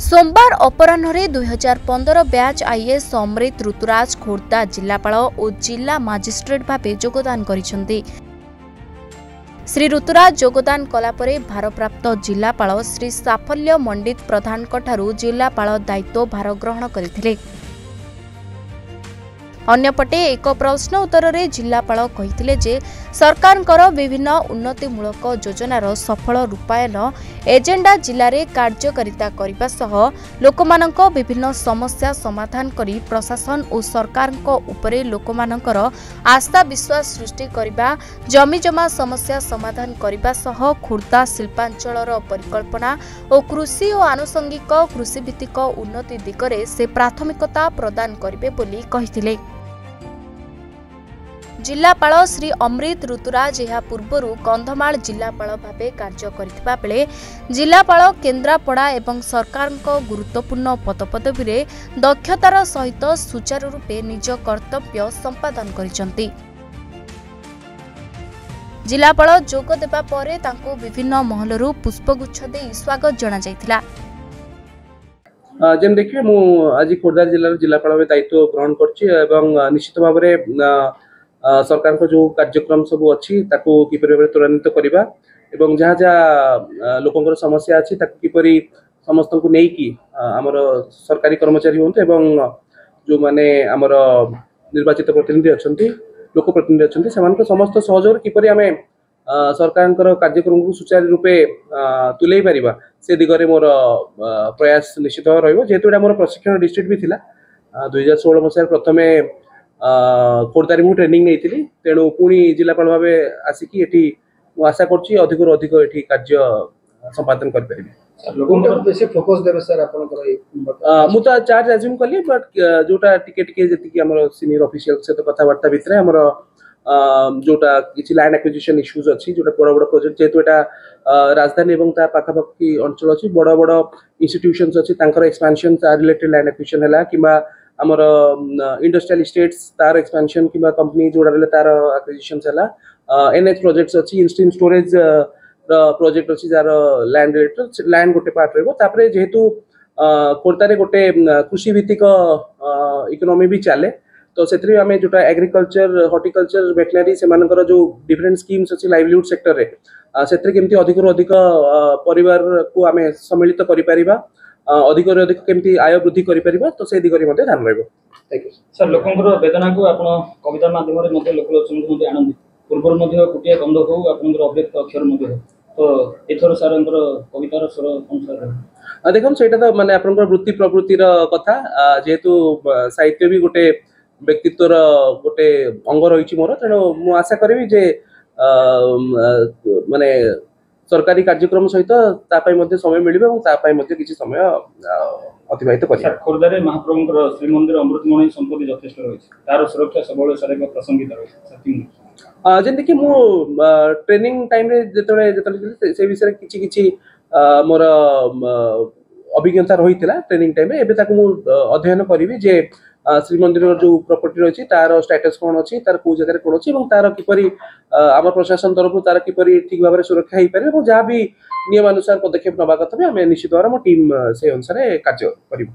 सोमवार अपराह्न 2015 batch IAS अमृत ऋतुराज खोर्धा जिलापाल और जिला मजिस्ट्रेट भाव योगदान करिसेंती। श्री ऋतुराज योगदान कलापरे भारप्राप्त जिलापाल श्री साफल्य मंडित प्रधान जिलापाल दायित्व भार ग्रहण करथिले। अन्यपटे एक प्रश्न उत्तर में जिलापाल कहिथिले जे सरकारଙ୍କର विभिन्न उन्नतिमूलक योजनार सफल रूपायन एजेंडा जिले में कार्यकारिता करने सह लोकमानंक विभिन्न समस्या समाधान करी प्रशासन और सरकार उपरे लोकमानंकर आस्था विश्वास सृष्टि करने जमीजमा समस्या समाधान करने सह खोर्धा शिल्पांचल परिकल्पना और कृषि और आनुषंगिक कृषिभित्तिक उन्नति दिगरे से प्राथमिकता प्रदान करिवे बोली कहिथिले। जिलापाल श्री अमृत ऋतुराज यह पूर्व कंधमाल जिलापाल भावे कार्य करथिबा बेले जिलापाल केन्द्रापड़ा एवं सरकार गुरुत्वपूर्ण पदपदवी रे दक्षतार सहित सुचारू रूपे निज कर्तव्य संपादन करिसंती। जिलापाल जोग देबा परे तांको विभिन्न महलरू पुष्पगुच्छ दे स्वागत जणा जायथिला। जेन देखिए मु आज खोर्धा जिल्लार जिलापाल भावे दायित्व ग्रहण करछि एवं निश्चित भाव में सरकार को जो कार्यक्रम सब अच्छी किपरि भाव त्वरान्वित करवा एवं जहाँ जहाँ लोकंर समस्या अच्छी किपरि समस्त को नहीं आमर सरकारी कर्मचारी हूँ एवं जो माने आमर निर्वाचित प्रतिनिधि अच्छा लोक प्रतिनिधि अच्छा से समस्त सहयोग किपरि आम सरकार कार्यक्रम को सुचारू रूपे तुले पारिबा से दिगरे मोर प्रयास निश्चित भाव रहिबो। जेहेतु एटा मोर प्रशिक्षण डिस्ट्रिक्ट भी थिला 2016 मसीह प्रथमे खोर्धा मु ट्रेनिंग नहीं तेणु पुणी जिलापाल भाव आसिकी एठी मु आशा करछि अधिक अधिक एठी कार्य संपादन कर परिबे। लोकंर बेसी फोकस देबे सर आपन मु तो चार्ज अज्यूम कली बट जोटा टिके टिके जति हमर सीनियर ऑफिशियल से तो कथा वार्ता भितरे हमर जोटा किछि लैंड एक्विजिशन इश्यूज अछि जोटा बड़ बड़ प्रोजेक्ट जेतु एटा राजधानी एवं ता पाखापाखी अंचल अछि बड़ बड़ इंस्टीट्यूशंस अछि तांकर एक्सपेंशन ता रिलेटेड लैंड एक्विजिशन हला किबा आमर इंडस्ट्रियल स्टेट्स तार एक्सपेंशन किबा कंपनी जोड़ा रे तार एक्विजिशन हला एनएच प्रोजेक्ट्स अछि इंस्ट्रीम स्टोरेज प्रोजेक्ट अछि जार लैंड रिलेटेड लैंड गोटे पार्ट रहबो तापरे जेहेतु खोर्धा रे गोटे कृषि भित्तिक इकोनॉमी भी चले तो सेत्री आमे जोटा एग्रीकल्चर हॉर्टिकल्चर वेटनरी से मानकर जो डिफरेंट स्कीम्स अछि लाइवलीहुड सेक्टर रे सेत्री केमती अधिक अधिक परिवार को आमे सम्मिलित करि परिबा अधिक अधिक केमती आय वृद्धि करि परिबा तो से दिगरे मध्ये ध्यान रहबो। Thank you sir. लोकंकर वेदना को आपण कविता माध्यम रे मध्ये लोक मध्ये आनंद पूर्व मध्ये कुटिया गंध हो आपनकर अव्यक्त अक्षर मध्ये तो एथर सरंकर कवितार स्वर अनुसार देखम सेटा तो माने आपनकर वृत्ति प्रवृत्ति र कथा जेहेतु साहित्य भी गोटे व्यक्तित्वर गोटे अंग रही मोर तेणु मु आशा करी जे माने सरकारी कार्यक्रम सहित समय मिले और किसी समय अतिबाहित कर। खोर्धा महाप्रभुंकर श्रीमंदिर अमृतमणि संपत्ति यथेष्ट रही तार सुरक्षा सब प्रसंगित रही जमी कि मु ट्रेनिंग टाइम से विषय किसी मोर अभिज्ञता रही ट्रेनिंग टाइम अध्ययन करी जे श्रीमंदिर जो प्रॉपर्टी रही तार स्टेटस कौन अच्छी तार को जगह कौन अच्छी तार किपरि आम प्रशासन तरफ तार किपरि ठीक भाव में सुरक्षा हो पारे जहाँ भी नियमानुसार पदक्षेप नवा कथा आम निश्चित भाव टीम से अनुसार कार्य करूँ।